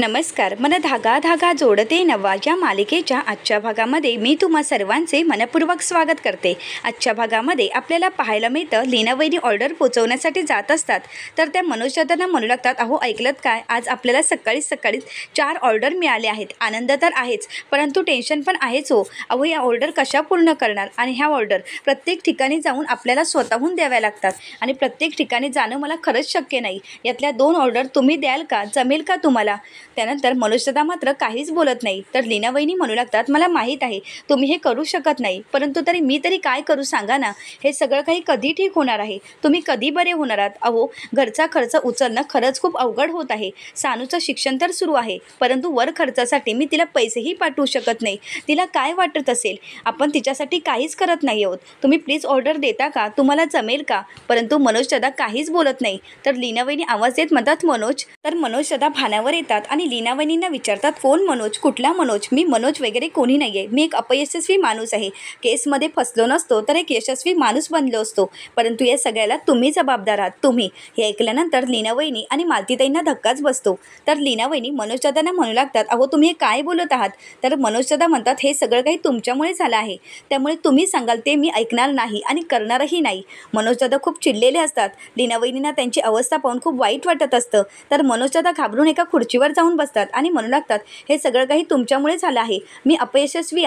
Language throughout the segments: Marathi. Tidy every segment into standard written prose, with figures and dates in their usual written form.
नमस्कार. मन धागा धागा जोडते नवा या मालिकेच्या आजच्या भागामध्ये मी तुम्हा सर्वांचे मनपूर्वक स्वागत करते. आजच्या भागामध्ये आपल्याला पाहायला मिळतं लीना वहिनी ऑर्डर पोचवण्यासाठी जात असतात तर त्या मनोज दादांना म्हणू लागतात, अहो ऐकलत काय, आज आपल्याला सकाळी 4 ऑर्डर मिळाले आहेत. आनंद तर आहेच परंतु टेन्शन पण आहेच हो. अहो या ऑर्डर कशा पूर्ण करणार आणि ह्या ऑर्डर प्रत्येक ठिकाणी जाऊन आपल्याला स्वतःहून द्याव्या लागतात आणि प्रत्येक ठिकाणी जाणं मला खरंच शक्य नाही. यातल्या 2 ऑर्डर तुम्ही द्याल का, जमेल का तुम्हाला? त्यानंतर मनोजदादा मात्र काहीच बोलत नाही. तर लीना वहिनी म्हणू लागतात, मला माहीत आहे तुम्ही हे करू शकत नाही परंतु मी तरी काय करू सांगा ना. हे सगळं काही कधी ठीक होणार आहे, तुम्ही कधी बरे होणार आहात? अहो घरचा खर्च उचलणं खरंच खूप अवघड होत आहे. सानूचं शिक्षण तर सुरू आहे परंतु वर खर्चासाठी मी तिला पैसेही पाठवू शकत नाही. तिला काय वाटत असेल, आपण तिच्यासाठी काहीच करत नाही आहोत. तुम्ही प्लीज ऑर्डर देता का, तुम्हाला जमेल का? परंतु मनोजदादा काहीच बोलत नाही. तर लीना वहिनी आवाज देत म्हणतात मनोज. तर मनोजदादा भानावर येतात आणि लीना वहिनींना विचारतात, कोण मनोज, कुठला मनोज? मी मनोज वगैरे कोणी नाही आहे. मी एक अपयशस्वी माणूस आहे. केसमध्ये फसलो नसतो तर एक यशस्वी माणूस बनलो असतो परंतु या सगळ्याला तुम्ही जबाबदार आहात. तुम्ही. हे ऐकल्यानंतर लीना वहिनी आणि मालतीताईंना धक्काच बसतो. तर लीना वहिनी मनोजदादांना म्हणू लागतात, अहो तुम्ही हे काय बोलत आहात? तर मनोजदादा म्हणतात, हे सगळं काही तुमच्यामुळे झालं आहे त्यामुळे तुम्ही सांगाल ते मी ऐकणार नाही आणि करणारही नाही. मनोजदादा खूप चिडलेले असतात. लीना वहिनींना त्यांची अवस्था पाहून खूप वाईट वाटत असतं. तर मनोजदादा घाबरून एका खुर्चीवर जाऊन बसतात आणि म्हणू लागतात, हे सगळं काही तुमच्यामुळे झालं आहे. मी अपयशस्वी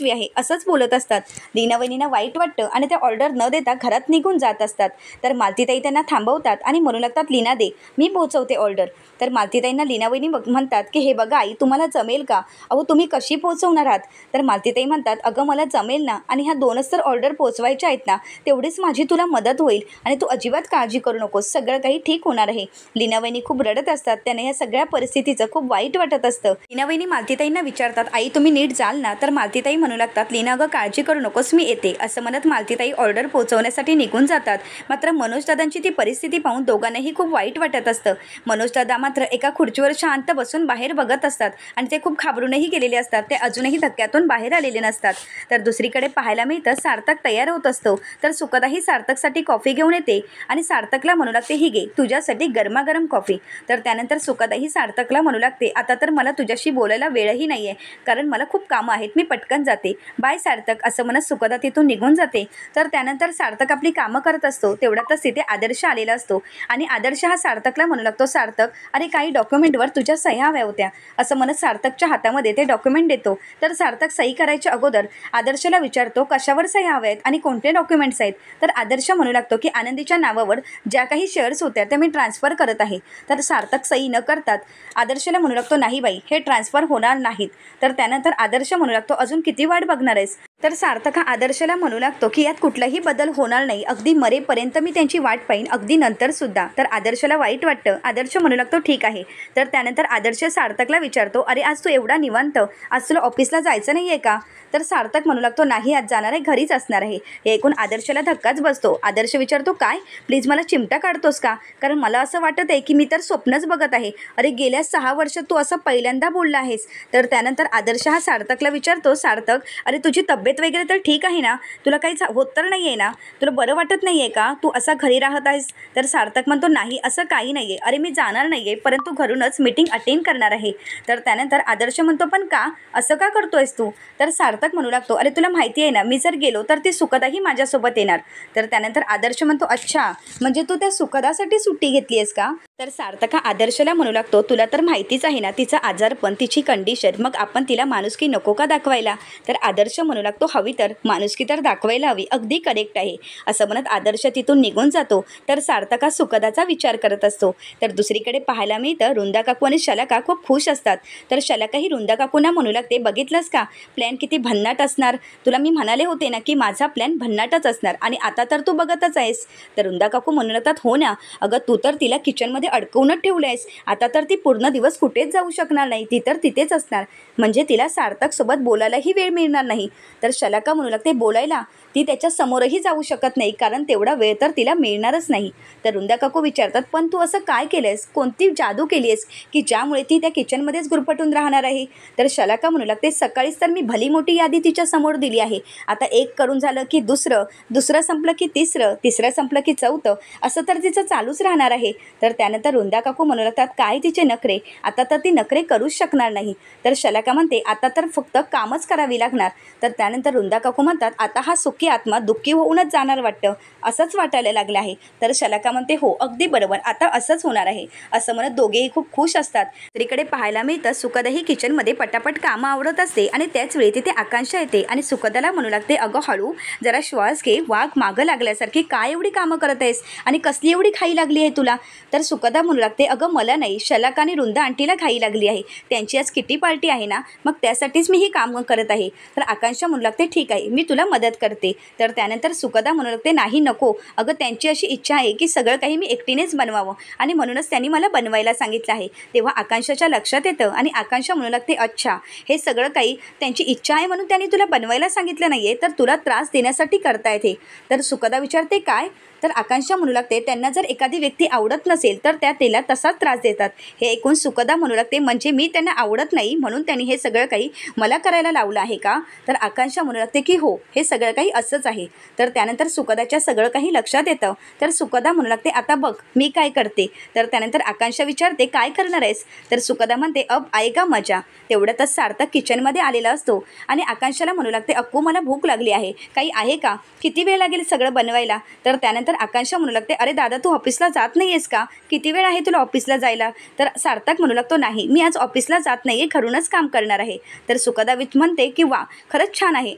आहे असंच बोलत असतात. लीना वहिनींना वाईट वाटतं आणि त्या ऑर्डर न देता घरात निघून जात असतात. तर मालतीताई त्यांना थांबवतात आणि म्हणू लागतात, लीना दे, मी पोहोचवते ऑर्डर. तर मालतीताईंना लीना वहिनी म्हणतात की हे बघा आई, तुम्हाला जमेल का? अहो तुम्ही कशी पोहोचवणार आहात? तर मालतीताई म्हणतात, अगं मला जमेल ना, आणि ह्या 2च तर ऑर्डर पोहोचवायच्या आहेत ना, तेवढीच माझी तुला मदत होईल आणि तू अजिबात काळजी करू नकोस, सगळं काही ठीक होणार आहे. लीना वहिनी खूप रडत असतात. त्यांना या सगळ्या परिस्थितीचं खूप वाईट वाटत असतं. लीना वहिनी मालतीताईंना विचारतात, आई तुम्ही नीट जाल ना? तर मालतीताई म्हणू लागतात, लीना अगं काळजी करू नकोस, मी येते. असं म्हणत मालतीताई ऑर्डर पोहोचवण्यासाठी निघून जातात. मात्र मनोजदादांची ती परिस्थिती पाहून दोघांनाही खूप वाईट वाटत असतं. मनोजदादा मात्र एका खुर्चीवर शांत बसून बाहेर बघत असतात आणि ते खूप घाबरूनही गेलेले असतात. ते अजूनही धक्क्यातून बाहेर आलेले नसतात. तर दुसरीकडे पाहायला मिळतं सार्थक तयार होत असतो. तर सुखदाही सार्थकसाठी कॉफी घेऊन येते आणि सार्थकला म्हणू लागते, ही घे तुझ्यासाठी गरमागरम कॉफी. तर त्यानंतर सुखदाही सार्थकला म्हणू लागते, आता तर मला तुझ्याशी बोलायला वेळही नाही आहे कारण मला खूप कामं आहेत, मी पटकन जाते, बाय सार्थक. असं म्हणत सुखदा तिथून निघून जाते. तर त्यानंतर सार्थक आपली कामं करत असतो. तेवढ्यातच तिथे आदर्श आलेला असतो आणि आदर्श हा सार्थकला म्हणू लागतो, सार्थक अरे काही डॉक्युमेंटवर तुझ्या सह्या हव्या होत्या. असं म्हणत सार्थकच्या हातामध्ये ते डॉक्युमेंट देतो. तर सार्थक सही करायच्या अगोदर आदर्शला विचारतो, कशावर सह्या हव्या आहेत आणि कोणते डॉक्युमेंट्स आहेत? तर आदर्श म्हणू लागतो की आनंदीच्या नावावर ज्या काही शेअर्स होत्या त्या मी ट्रान्सफर करत आहे. तर सार्थक सही न करतात आदर्शला म्हणू लागतो, नाही बाई हे ट्रान्सफर होणार नाहीत. तर त्यानंतर आदर्श म्हणू लागतो, अजून किती वाट बघणार आहेस? तर सार्थक हा आदर्शला म्हणू लागतो की यात कुठलाही बदल होणार नाही, अगदी मरेपर्यंत मी त्यांची वाट पाहीन, अगदी नंतर सुद्धा. तर आदर्शला वाईट वाटतं. आदर्श म्हणू लागतो, ठीक आहे. तर त्यानंतर आदर्श सार्थकला विचारतो, अरे आज तू एवढा निवांत, आज तुला ऑफिसला जायचं नाही आहे का? तर सार्थक म्हणू लागतो, नाही आज जाणार आहे, घरीच असणार आहे. हे ऐकून आदर्शला धक्काच बसतो. आदर्श विचारतो, काय प्लीज मला चिमटा काढतोस का? कारण मला असं वाटत आहे की मी तर स्वप्नच बघत आहे. अरे गेल्या 6 वर्षात तू असं पहिल्यांदा बोलला आहेस. तर त्यानंतर आदर्श हा सार्थकला विचारतो, सार्थक अरे तुझी तब्येत वगैरे तर ठीक आहे ना? तुला काही होत तर नाही आहे ना? तुला बरं वाटत नाही आहे का? तू असा घरी राहत आहेस? तर सार्थक म्हणतो, नाही असं काही नाही आहे. अरे मी जाणार नाही आहे परंतु घरूनच मीटिंग अटेंड करणार आहे. तर त्यानंतर आदर्श म्हणतो, पण का असं का करतोयस तू? तर सार्थक म्हणू लागतो, अरे तुला माहिती आहे ना, मी जर गेलो तर ती सुखदाही माझ्यासोबत येणार. तर त्यानंतर आदर्श म्हणतो, अच्छा म्हणजे तू त्या सुखदासाठी सुट्टी घेतली आहेस का? तर सार्थक हा आदर्शला म्हणू लागतो, तुला तर माहितीच आहे ना तिचं आजारपण, तिची कंडिशन, मग आपण तिला माणुसकी नको का दाखवायला? तर आदर्श म्हणू लागतो, हवी तर माणुसकी तर दाखवायला हवी, अगदी करेक्ट आहे. असं म्हणत आदर्श तिथून निघून जातो. तर सार्थक हा सुखदाचा विचार करत असतो. तर दुसरीकडे पाहायला मिळतं रुंदा काकू आणि शलाका खूप खुश असतात. तर शलाका ही रुंदा काकूंना म्हणू लागते, बघितलंस का प्लॅन किती भन्नाट असणार? तुला मी म्हणाले होते ना की माझा प्लॅन भन्नाटच असणार आणि आता तर तू बघतच आहेस. तर रुंदा काकू म्हणू लागतात, हो ना अगं, तू तर तिला किचनमध्ये अडकवूनच ठेवलं आहेस. आता तर ती पूर्ण दिवस कुठेच जाऊ शकणार नाही, ती तर तिथेच असणार, म्हणजे तिला सार्थकसोबत बोलायलाही वेळ मिळणार नाही. तर शलाका म्हणू लागते, बोलायला ती त्याच्या समोरही जाऊ शकत नाही कारण तेवढा वेळ तर तिला मिळणारच नाही. तर रुंदा काकू विचारतात, पण तू असं काय केलंयस, कोणती जादू केली आहेस की ज्यामुळे ती त्या किचनमध्येच गुरफटून राहणार आहे? तर शलाका म्हणू लागते, सकाळीच तर मी भली मोठी यादी तिच्या समोर दिली आहे. आता एक करून झालं की दुसरं संपलं की तिसरं संपलं की चौथं, असं तर तिचं चालूच राहणार आहे. तर त्यानंतर त्यानंतर रुंदा काकू म्हणू लागतात काय तिचे नखरे, आता तर ती नखरे करूच शकणार नाही. तर शलाका म्हणते आता तर फक्त कामच करावी लागणार. तर त्यानंतर रुंदा काकू म्हणतात आता हा सुखी आत्मा दुःखी होऊनच जाणार वाटतं, असंच वाटायला लागलं आहे. तर शलाका म्हणते हो अगदी बरोबर, आता असंच होणार आहे. असं म्हणत दोघेही खूप खुश असतात. दुसरीकडे पाहायला मिळतं सुखदाही किचनमध्ये पटापट कामं आवडत असते आणि त्याच वेळी तिथे आकांक्षा येते आणि सुखदाला म्हणू लागते अगं हळू जरा श्वास घे, वाघ मागं लागल्यासारखी काय एवढी कामं करत आहेस आणि कसली एवढी घाई लागली आहे तुला. तर सुखदा म्हणू लागते अगं मला नाही, शलाका आणि रुंदा आंटीला घाई लागली आहे, त्यांची आज किटी पार्टी आहे ना, मग त्यासाठीच मी ही कामं करत आहे. तर आकांक्षा म्हणू लागते ठीक आहे मी तुला मदत करते. तर त्यानंतर सुखदा म्हणू लागते नाही नको, अगं त्यांची अशी इच्छा आहे की सगळं काही मी एकटीनेच बनवावं आणि म्हणूनच त्यांनी मला बनवायला सांगितलं आहे. तेव्हा आकांक्षाच्या लक्षात येतं आणि आकांक्षा म्हणू लागते अच्छा हे सगळं काही त्यांची इच्छा आहे म्हणून त्यांनी तुला बनवायला सांगितलं नाही आहे, तर तुला त्रास देण्यासाठी करतायत हे. तर सुखदा विचारते काय. तर आकांक्षा म्हणू लागते त्यांना जर एखादी व्यक्ती आवडत नसेल तर त्या तिला तसाच त्रास देतात. हे ऐकून सुखदा म्हणू लागते म्हणजे मी त्यांना आवडत नाही म्हणून त्यांनी हे सगळं काही मला करायला लावलं आहे का. तर आकांक्षा म्हणू लागते की हो हे सगळं काही असंच आहे. तर त्यानंतर सुखदाच्या सगळं काही लक्षात येतं. तर सुखदा म्हणू लागते आता बघ मी काय करते. तर त्यानंतर आकांक्षा विचारते काय करणार आहेस. तर सुखदा म्हणते अब आएगा मजा. तेवढ्यातच सार्थक किचनमध्ये आलेला असतो आणि आकांक्षाला म्हणू लागते अक्कू मला भूक लागली आहे, काही आहे का, किती वेळ लागेल सगळं बनवायला. तर त्यानंतर आकांक्षा म्हणू लागते अरे दादा तू ऑफिसला जात नाही आहेस का, किती वेळ आहे तुला ऑफिसला जायला. तर सार्थक म्हणू लागतो नाही मी आज ऑफिसला जात नाही आहे, घरूनच काम करणार आहे. तर सुखदा म्हणते की वा खरंच छान आहे,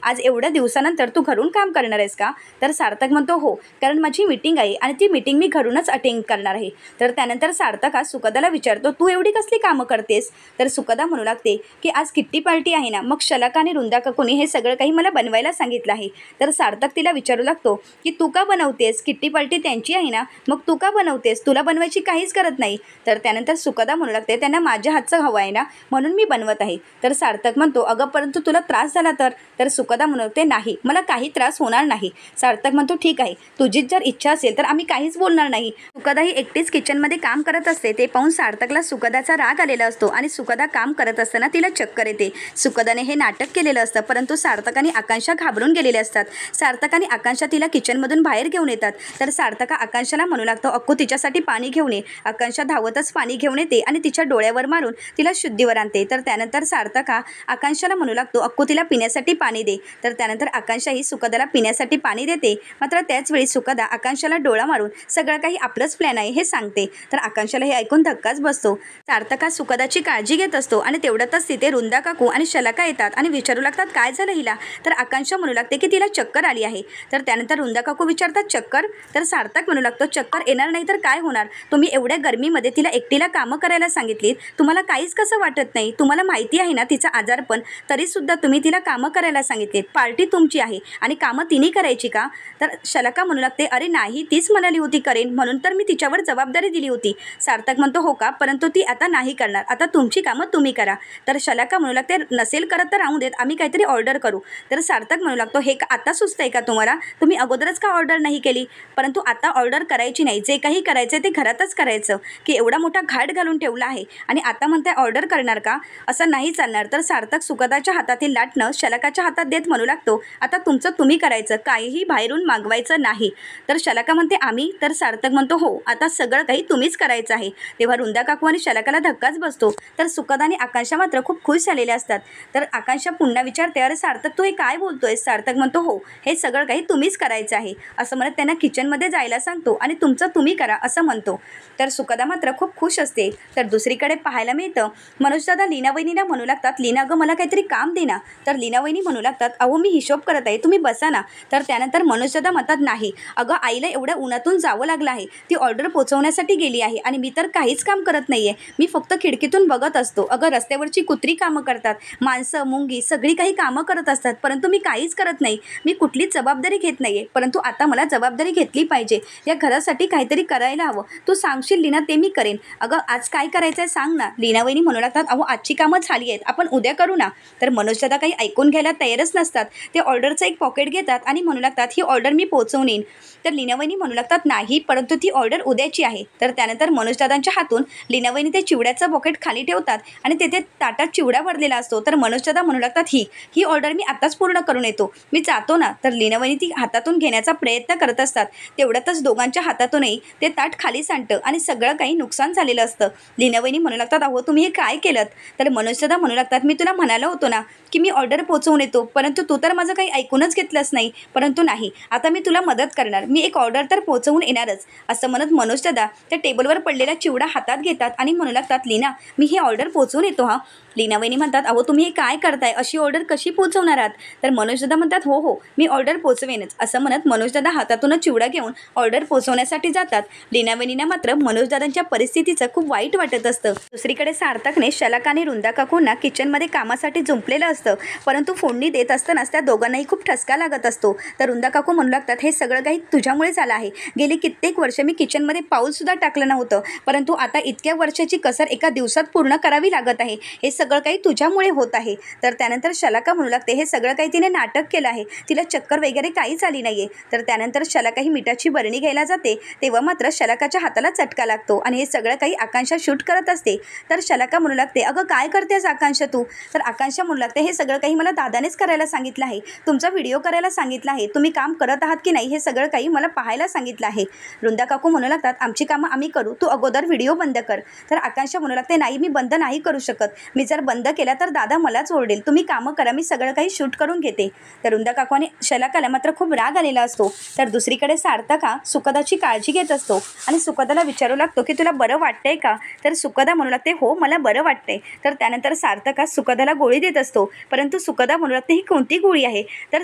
आज एवढ्या दिवसानंतर तू घरून काम करणार आहेस का. तर सार्थक म्हणतो हो कारण माझी मीटिंग आहे आणि ती मीटिंग मी घरूनच अटेंड करणार आहे. तर त्यानंतर सार्थक आज सुखदाला विचारतो तू एवढी कसली कामं करतेस. तर सुखदा म्हणू लागते की आज किट्टी पार्टी आहे ना, मग शलाका आणि रुंदा काकूनी हे सगळं काही मला बनवायला सांगितलं आहे. तर सार्थक तिला विचारू लागतो की तू का बनवतेस, किट्टी पार्टी त्यांची आहे ना, मग तू का बनवतेस, तुला बनवायची काहीच गरज नाही. तर त्यानंतर सुखदा म्हणू लागते त्यांना माझ्या हातचं हवं आहे ना म्हणून मी बनवत आहे. तर सार्थक म्हणतो अगं परंतु तुला त्रास झाला तर. तर सुखदा म्हणते नाही मला काही त्रास होणार नाही. सार्थक म्हणतो ठीक आहे तुझीच जर इच्छा असेल तर आम्ही काहीच बोलणार नाही. सुखदा ही एकटीच किचनमध्ये काम करत असते. ते पाहून सार्थकला सुखदाचा राग आलेला असतो आणि सुखदा काम करत असताना तिला चक्कर येते. सुखदाने हे नाटक केलेलं असतं परंतु सार्थक आणि आकांक्षा घाबरून गेलेले असतात. सार्थक आणि आकांक्षा तिला किचनमधून बाहेर घेऊन येतात. तर सार्थका आकांक्षाला म्हणू लागतो अक्कू तिच्यासाठी पाणी घेऊन ये. आकांक्षा धावतच पाणी घेऊन येते आणि तिच्या डोळ्यावर मारून तिला शुद्धीवर आणते. तर त्यानंतर सार्थका आकांक्षाला म्हणू लागतो अक्कू तिला पिण्यासाठी पाणी दे. तर त्यानंतर आकांक्षा ही सुखदाला पिण्यासाठी पाणी देते. मात्र त्याच वेळी सुखदा आकांक्षाला डोळा मारून सगळं काही आपलंच प्लॅन आहे हे सांगते. तर आकांक्षाला हे ऐकून धक्काच बसतो. सार्थका सुखदाची काळजी घेत असतो आणि तेवढ्यातच तिथे रुंदा काकू आणि शलाका येतात आणि विचारू लागतात काय झालं हिला. तर आकांक्षा म्हणू लागते की तिला चक्कर आली आहे. तर त्यानंतर रुंदा काकू विचारतात चक्कर. तर सार्थक म्हणू लागतो चक्कर येणार नाही तर काय होणार, तुम्ही एवढ्या गरमीमध्ये तिला एकटीला कामं करायला सांगितलीत, तुम्हाला काहीच कसं वाटत नाही, तुम्हाला माहिती आहे ना तिचं आजारपण, तरीसुद्धा तुम्ही तिला कामं करायला सांगितलीत, पार्टी तुमची आहे आणि कामं तिने करायची का. तर शलाका म्हणू लागते अरे नाही तीच म्हणाली होती करेन म्हणून तर मी तिच्यावर जबाबदारी दिली होती. सार्थक म्हणतो हो का, परंतु ती आता नाही करणार, आता तुमची कामं तुम्ही करा. तर शलाका म्हणू लागते नसेल करत तर राहू देत, आम्ही काहीतरी ऑर्डर करू. तर सार्थक म्हणू लागतो हे आता सुचतंय का तुम्हाला, तुम्ही अगोदरच का ऑर्डर नाही केली. परंतु आता ऑर्डर करायची नाही, जे काही करायचं ते घरातच करायचं, की एवढा मोठा घाट घालून ठेवला आहे आणि आता म्हणताय ऑर्डर करणार का, असं नाही चालणार. तर सार्थक सुखदाच्या हातातील लाटणं शलाकाच्या हातात देत म्हणू लागतो आता तुमचं तुम्ही करायचं, काहीही बाहेरून मागवायचं नाही. तर शलाका म्हणते आम्ही. तर सार्थक म्हणतो हो आता सगळं काही तुम्हीच करायचं आहे. तेव्हा रुंदा काकू आणि शलाकाला धक्काच बसतो. तर सुखदा आणि आकांक्षा मात्र खूप खुश झालेल्या असतात. तर आकांक्षा पुन्हा विचारते अरे सार्थक तू हे काय बोलतोय. सार्थक म्हणतो हो हे सगळं काही तुम्हीच करायचं आहे असं म्हणत त्यांना किचनमध्ये जायला सांगतो आणि तुमचं तुम्ही करा असं म्हणतो. तर सुखदा मात्र खूप खुश असते. तर दुसरीकडे पाहायला मिळतं मनोजदादा लीना वहिनीला म्हणू लागतात लीना अगं मला काहीतरी काम दे ना. तर लीना वहिनी म्हणू लागतात अहो मी हिशोब करत आहे तुम्ही बसा ना. तर त्यानंतर मनोजदादा म्हणतात नाही अगं आईला एवढ्या उन्हातून जावं लागलं आहे, ती ऑर्डर पोचवण्यासाठी गेली आहे आणि मी तर काहीच काम करत नाही आहे, मी फक्त खिडकीतून बघत असतो. अगं रस्त्यावरची कुत्री कामं करतात, माणसं मुंगी सगळी काही कामं करत असतात परंतु मी काहीच करत नाही, मी कुठलीच जबाबदारी घेत नाही आहे. परंतु आता मला जबाबदारी घेतली पाहिजे, या घरासाठी काहीतरी करायला हवं, तू सांगशील लीना ते मी करेन. अगं आज काय करायचं आहे सांग ना. लीना वहिनी म्हणू लागतात अहो आजची कामं झाली आहेत आपण उद्या करू ना. तर मनोजदादा काही ऐकून घ्यायला तयारच नसतात. ते ऑर्डरचं एक पॉकेट घेतात आणि म्हणू लागतात ही ऑर्डर मी पोहोचवून येईन. तर लीना वहिनी म्हणू लागतात नाही परंतु ती ऑर्डर उद्याची आहे. तर त्यानंतर मनोजदादांच्या हातून लीना वहिनी ते चिवड्याचं पॉकेट खाली ठेवतात आणि तेथे ताटात चिवडा भरलेला असतो. तर मनोजदादा म्हणू लागतात ही ऑर्डर मी आताच पूर्ण करून येतो, मी जातो ना. तर लीना वहिनी ती हातातून घेण्याचा प्रयत्न करत असतात तेवढ्यातच दोघांच्या हातातूनही ते ताट खाली सांडतं आणि सगळं काही नुकसान झालेलं असतं. लीनावहिनी म्हणू लागतात, अहो तुम्ही हे काय केलं? तर मनोजदादा म्हणू लागतात, मी तुला म्हणालो होतो ना की मी ऑर्डर पोहोचवून येतो, परंतु तू तर माझं काही ऐकूनच घेतलंच नाही. परंतु नाही, आता मी तुला मदत करणार, मी एक ऑर्डर तर पोहोचवून येणारच. असं म्हणत मनोजदादा त्या टेबलवर पडलेला चिवडा हातात घेतात आणि म्हणू लागतात, लीना मी ही ऑर्डर पोहोचवून येतो हा. लीनावहिनी म्हणतात, अहो तुम्ही हे काय करताय, अशी ऑर्डर कशी पोहोचवणार आहात? तर मनोजदादा म्हणतात, हो हो मी ऑर्डर पोहोचवेनच. असं म्हणत मनोजदादा हातातूनच चिवडा घेऊन ऑर्डर पोहोचवण्यासाठी जातात. लीनावहिनींना मात्र मनोजदादांच्या परिस्थितीचं खूप वाईट वाटत असतं. दुसरीकडे सार्थकने शलाका आणि रुंदा काकूंना किचनमध्ये कामासाठी जुंपलेलं असतं, परंतु फोडणी देत असतानाच त्या दोघांनाही खूप ठसका लागत असतो. तर रुंदा काकू म्हणू लागतात, हे सगळं काही तुझ्यामुळे झालं आहे. गेली कित्येक वर्ष मी किचनमध्ये पाऊलसुद्धा टाकलं नव्हतं, परंतु आता इतक्या वर्षाची कसर एका दिवसात पूर्ण करावी लागत आहे. हे सगळं काही तुझ्यामुळे होत आहे. तर त्यानंतर शलाका म्हणू लागते, हे सगळं काही तिने नाटक केलं आहे, तिला चक्कर वगैरे काहीच आली नाहीये. तर त्यानंतर शलाका ही मिठाची बरणी घ्यायला जाते, तेव्हा मात्र शलाकाच्या हाताला चटका लागतो आणि हे सगळं काही आकांक्षा शूट करत असते. तर शलाका म्हणू लागते, अगं काय करतेस आकांक्षा तू? तर आकांक्षा म्हणू लागते, हे सगळं काही मला दादानेच करायला सांगितलं आहे, तुमचा व्हिडिओ करायला सांगितलं आहे, तुम्ही काम करत आहात की नाही हे सगळं काही मला पाहायला सांगितलं आहे. रुंदा काकू म्हणू लागतात, आमची कामं आम्ही करू, तू अगोदर व्हिडिओ बंद कर. तर आकांक्षा म्हणू लागते, नाही मी बंद नाही करू शकत, मी जर बंद केला तर दादा मलाच ओरडेल, तुम्ही कामं करा, मी सगळं काही शूट करून घेते. तर रुंदा काकू आणि शलाकाला मात्र खूप राग आलेला असतो. तर दुसरीकडे सार्थक हा सुखदाची काळजी घेत असतो आणि सुखदाला विचारू लागतो की तुला बरं वाटतंय का? तर सुखदा म्हणू लागते, हो मला बरं वाटतंय. तर त्यानंतर सार्थक हा सुखदाला गोळी देत असतो, परंतु सुखदा म्हणू लागते, ही कोणती गोळी आहे? तर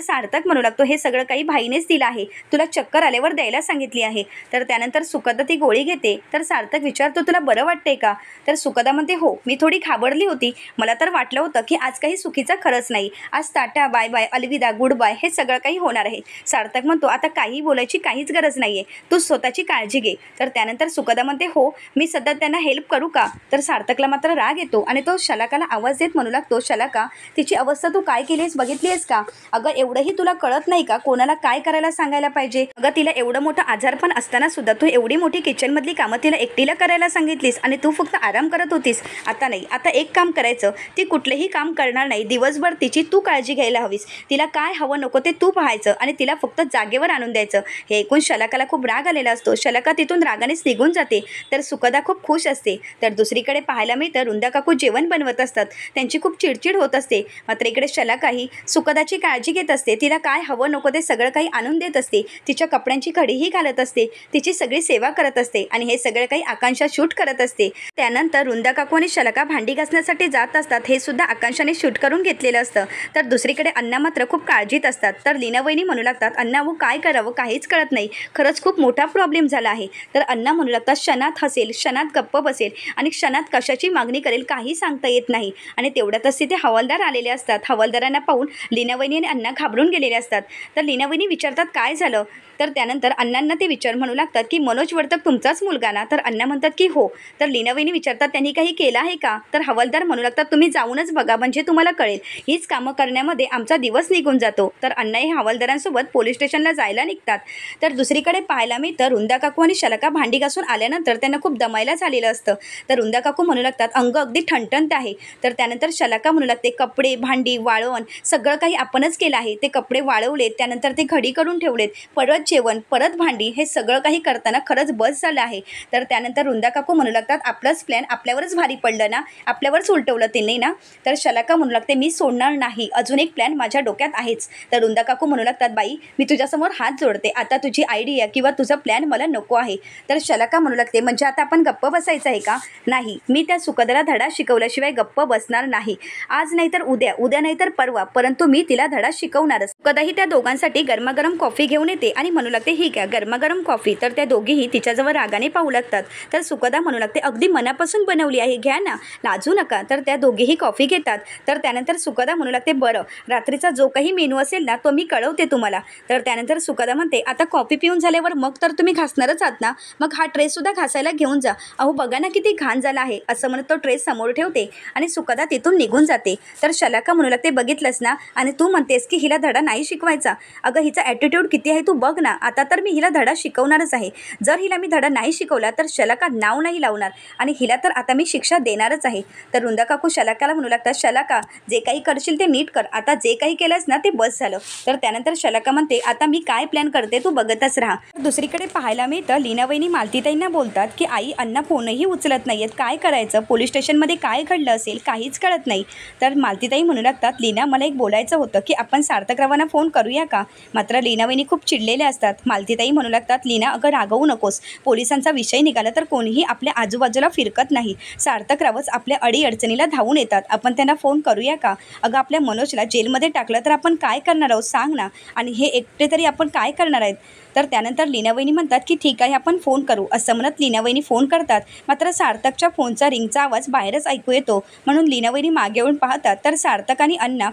सार्थक म्हणू लागतो, हे सगळं काही भाईनेच दिलं आहे, तुला चक्कर आल्यावर द्यायला सांगितली आहे. तर त्यानंतर सुखदा ती गोळी घेते. तर सार्थक विचारतो, तुला बरं वाटतंय का? तर सुखदा म्हणते, हो मी थोडी घाबरली होती, मला तर वाटलं होतं की आज काही चुकीचा खरंच नाही, आज टाटा बाय बाय अलविदा गुड बाय हे सगळं काही होणार आहे. सार्थक म्हणतो, आता काही बोलायची काहीच गरज नाही आहे, तू स्वतःची काळजी घे. तर त्यानंतर सुखदा म्हणते, हो मी सध्या त्यांना हेल्प करू का? तर सार्थकला मात्र राग येतो आणि तो शलाकाला आवाज देत म्हणू लागतो, शलाका तिची अवस्था तू काय केली आहेस बघितली आहेस का? अगं एवढंही तुला कळत नाही का कोणाला काय करायला सांगायला पाहिजे? अगं तिला एवढं मोठं आजारपण असताना सुद्धा तू एवढी मोठी किचनमधली कामं तिला एकटीला करायला सांगितलीस आणि तू फक्त आराम करत होतीस. आता नाही, आता एक काम करायचं, ती कुठलेही काम करणार नाही, दिवसभर तिची तू काळजी घ्यायला हवीस, तिला काय हवं नको ते तू पाहायचं आणि तिला फक्त जागेवर आणून द्यायचं. हे ऐकून शलाकाला खूप राग आलेला असतो. शलाका तिथून रागानेच निघून जाते. तर सुखदा खूप खुश असते. तर दुसरीकडे पाहायला मिळतं, रुंदा काकू जेवण बनवत असतात, त्यांची खूप चिडचिड होत असते. मात्र इकडे शलाकाही सुखदाची काळजी घेत असते, तिला काय हवं नको ते सगळं काही आणून देत असते, तिच्या कपड्यांची खडीही घालत असते, तिची सगळी सेवा करत असते आणि हे सगळं काही आकांक्षा शूट करत असते. त्यानंतर रुंदा काकू आणि शलाका भांडी घासण्यासाठी जात असतात, हे सुद्धा आकांक्षाने शूट करून घेतलेलं असतं. तर दुसरीकडे अण्णा मात्र खूप काळजीत असतात. तर लीनावहिनी म्हणू लागतात, अण्णा वो काय करावं काहीच कळत नाही, खरंच खूप मोठा प्रॉब्लेम झाला आहे. तर अण्णा म्हणू लागतात, क्षणात हसेल, क्षणात गप्प बसेल आणि क्षणात कशाची मागणी करेल काही सांगता येत नाही. आणि तेवढ्यातच तिथे हवालदार आलेले असतात. हवालदारांना पाहून लीनावहिनी आणि अण्णा घाबरून गेलेले असतात. तर लीनावहिनी विचारतात, काय झालं? तर त्यानंतर अण्णांना ते विचार म्हणू लागतात की मनोज वर्तक तुमचाच मुलगा ना? तर अण्णा म्हणतात की हो. तर लीनावहिनी विचारतात, त्यांनी काही केलं आहे का? तर हवालदार म्हणू लागतात, तुम्ही जाऊनच बघा म्हणजे तुम्हाला कळेल, हीच कामं करण्यामध्ये आमचा दिवस निघून जातो. तर अण्णा हे हवालदारांसोबत पोलीस स्टेशनला जायला निघतात. तर दुसरीकडे पाहायला मिळतं, रुंदा काकू आणि शलाका भांडी घासून आल्यानंतर त्यांना खूप दमायला झालेलं असतं. तर रुंदा काकू म्हणू लागतात, अंग अगदी ठणठणत आहे. तर त्यानंतर शलाका म्हणू लागते, कपडे भांडी वाळवण सगळं काही आपणच केलं आहे, ते कपडे वाळवलेत, त्यानंतर ते घडी करून ठेवलेत, परत जेवण परत भांडी हे सगळं काही करताना खरंच बस झालं आहे. तर त्यानंतर रुंदा काकू म्हणू लागतात, आपलाच प्लॅन आपल्यावरच भारी पडलं ना, आपल्यावरच उलटवलं त्यांनी ना? तर शलाका म्हणू लागते, मी सोडणार नाही, अजून एक प्लॅन माझ्या डोक्यात आहेच. तर रुंदा काकू म्हणू लागतात, बाई मी तुझ्यासमोर हात जोडते, आता तुझी आयडिया किंवा तुझा प्लॅन मला नको आहे. तर शलाका म्हणू लागते, म्हणजे आता आपण गप्प बसायचं आहे का? नाही, मी त्या सुखदाला धडा शिकवल्याशिवाय गप्प बसणार नाही. आज नाही तर उद्या, उद्या नाही तर परवा, परंतु मी तिला धडा शिकवणारच. सुखदाही त्या दोघांसाठी गरमागरम कॉफी घेऊन येते आणि म्हणू लागते, ही घ्या गरमागरम कॉफी. तर त्या दोघीही तिच्याजवळ रागाने पाहू लागतात. तर सुखदा म्हणू लागते, अगदी मनापासून बनवली आहे, घ्या ना, लाजू नका. तर त्या दोघीही कॉफी घेतात. तर त्यानंतर सुखदा म्हणू लागते, बरं रात्रीचा जो काही मेनू असेल ना तो मी कळवते तुम्हाला. तर त्यानंतर सुखदा म्हणते, आता कॉफी पिऊन झाल्यावर मग तर तुम्ही घासणारच आहात ना, मग हा ट्रेसुद्धा घासायला घेऊन जा. अहो बघा ना किती घाण झाला आहे. असं म्हणत तो ट्रेस समोर ठेवते आणि सुखदा तिथून निघून जाते. तर शलाका म्हणू लागते, बघितलंस ना, आणि तू म्हणतेस की हिला धडा नाही शिकवायचा, अगं हिचा ॲटिट्यूड किती आहे तू बघ ना. ना, आता तर मी हिला धडा शिकवणारच आहे. जर हिला मी धडा नाही शिकवला तर शलाका नाव नाही लावणार आणि हिला तर आता मी शिक्षा देणारच आहे. तर वृंदा काकू शलाकाला म्हणू लागतात, शलाका जे काही करशील ते नीट कर, आता जे काही केलंस ना ते बस झालं. तर त्यानंतर शलाका म्हणते, आता मी काय प्लॅन करते तू बघतच राहा. दुसरीकडे पाहायला मिळतं लीनावहिनी मालतीताईंना बोलतात की आई अण्णा फोनही उचलत नाहीयेत, काय करायचं, पोलीस स्टेशनमध्ये काय घडलं असेल काहीच कळत नाही. तर मालतीताई म्हणू लागतात, लीना मला एक बोलायचं होतं की आपण सार्थकरावांना फोन करूया का. मात्र लीनावहिनी खूप चिडलेल्या असतात. मालतीताई म्हणू लागतात, लीना अगं रागवू नकोस, पोलिसांचा विषय निघाला तर कोणीही आपल्या आजूबाजूला फिरकत नाही, सार्थकरावच आपल्या अडीअडचणीला धावून येतात, आपण त्यांना फोन करूया का. अगं आपल्या मनोजला जेलमध्ये टाकलं तर आपण काय करणार आहोत सांग ना, आणि हे एकटे तरी आपण काय करणार आहेत. तर त्यानंतर लीनावहिनी म्हणतात की ठीक आहे आपण फोन करू. असं म्हणत लीनावहिनी फोन करतात. मात्र सार्थकच्या फोनचा रिंगचा आवाज बाहेरच ऐकू येतो, म्हणून लीनावहिनी मागे येऊन पाहतात तर सार्थक आणि अण्णा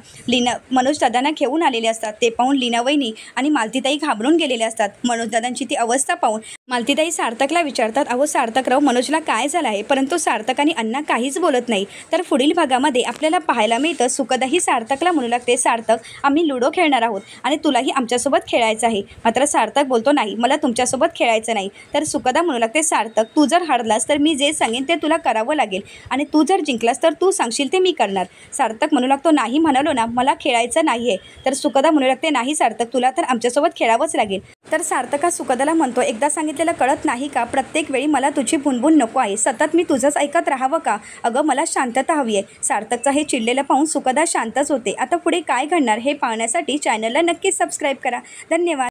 मनोज दादांना घेऊन आलेले असतात. ते पाहून लीनावहिनी आणि मालतीताई घाबरून गेलेले असतात. मनोज दादांची ती अवस्था पाहून मालतीताई सार्थकला विचारतात, अहो सार्थकराव मनोजला काय झालं आहे. परंतु सार्थक आणि अण्णा काहीच बोलत नाही. तर पुढील भागामध्ये आपल्याला पाहायला मिळतं सुखदाही सार्थकला म्हणू लागते, सार्थक आम्ही लुडो खेळणार आहोत आणि तुलाही आमच्यासोबत खेळायचं आहे. मात्र सार्थक बोलतो, नाही मला तुमच्यासोबत खेळायचं नाही. तर सुखदा म्हणू लागते, सार्थक तू जर हरलास तर मी जे सांगेन ते तुला करावं लागेल आणि तू जर जिंकलास तर तू सांगशील ते मी करणार. सार्थक म्हणू लागतो, नाही म्हणालो ना मला खेळायचं नाही आहे. तर सुखदा म्हणू लागते, नाही सार्थक तुला तर आमच्यासोबत खेळावंच लागेल. तर सार्थक हा सुखदाला म्हणतो, एकदा सांगितलेलं कळत नाही का, प्रत्येक वेळी मला तुझी भुणभुण नको आहे, सतत मी तुझंच ऐकत राहावं का. अगं मला शांतता हवी आहे. सार्थकचा हे चिडलेलं पाहून सुखदा शांतच होते. आता पुढे काय घडणार हे पाहण्यासाठी चॅनलला नक्कीच सबस्क्राईब करा. धन्यवाद.